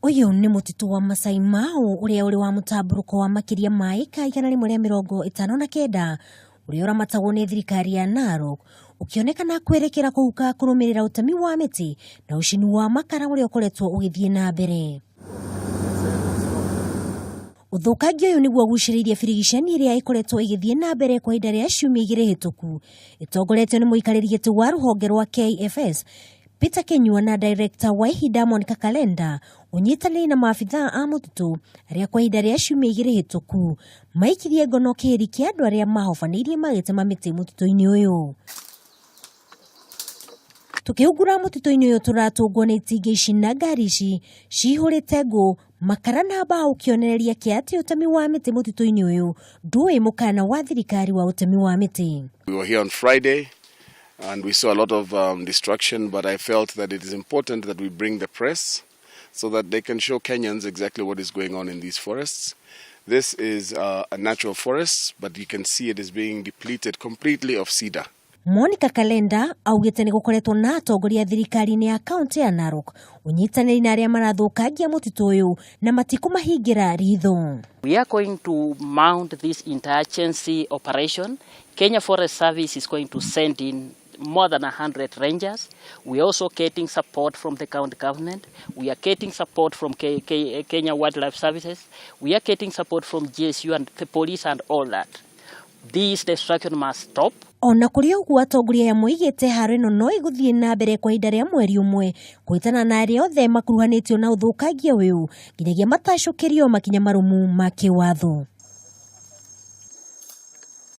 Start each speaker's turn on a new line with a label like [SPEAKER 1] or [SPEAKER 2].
[SPEAKER 1] Uyu ni mutitu wa Masai Mau uria uri wa mutamburuko wa makiria ma eka 159 uria uramatagwo ni thirikari ya Narok, ukionekana kwerekera kuhuka kurumirira utemi wa miti na ucini wa makara uria ukoretwo ugithie na mbere. Uthukangia uyu niguo guciririe birigiceni iria ikoretwo igithie na mbere kwa ihinda ria ciumia 2 hituku, itongoretio ni muikariri giti wa ruhonge rwa KFS Peter Kenyua na director wa ihinda Monica Kalenda unyitanĩri na maabithaa a mũtitũ aria kwa ihinda ria ciumia 2 hituku maikirie ngono kĩhĩri kĩa andũ aria mahobanĩirie magĩtema mĩtĩ mũtitũ-inĩ ũyũ. Tukihungura mũtitũ-inĩ ũyũ turatũngwo nĩ itinga ici na ngari ici cihũrĩte ngũ, makara na mbao ukionereria kiati utemi wa mĩtĩ mũtitũ-inĩ ũyũ ndũĩ mũkana wa thirikari wa utemi wa mĩtĩ.
[SPEAKER 2] We were here on Friday and we saw a lot of destruction, but I felt that it is important that we bring the press so that they can show Kenyans exactly what is going on in these forests. This is a natural forest, but you can see it is being depleted completely of cedar.
[SPEAKER 1] Monica Kalenda augite ni gukoretwo na atongoria thirikari-inĩ ya kaunti ya Narok unyitanĩri na aria marathukangia mũtitũ ũyũ na matikumahingira ritho.
[SPEAKER 3] We are going to mount this interagency operation. Kenya Forest Service is going to send in more than 100 rangers. We are also getting support from the county government. We are getting support from Kenya Wildlife Services. We are getting support from GSU and the police and all that. This destruction must stop.
[SPEAKER 1] Ona kuri uguo atongoria ya muigite haro ino no iguthie na mbere kwa ihinda ria mweri umwe kuitana na aria othe makuruhanitio na uthukangia uyu nginyagia matacokerio makinya marumu ma kiwatho.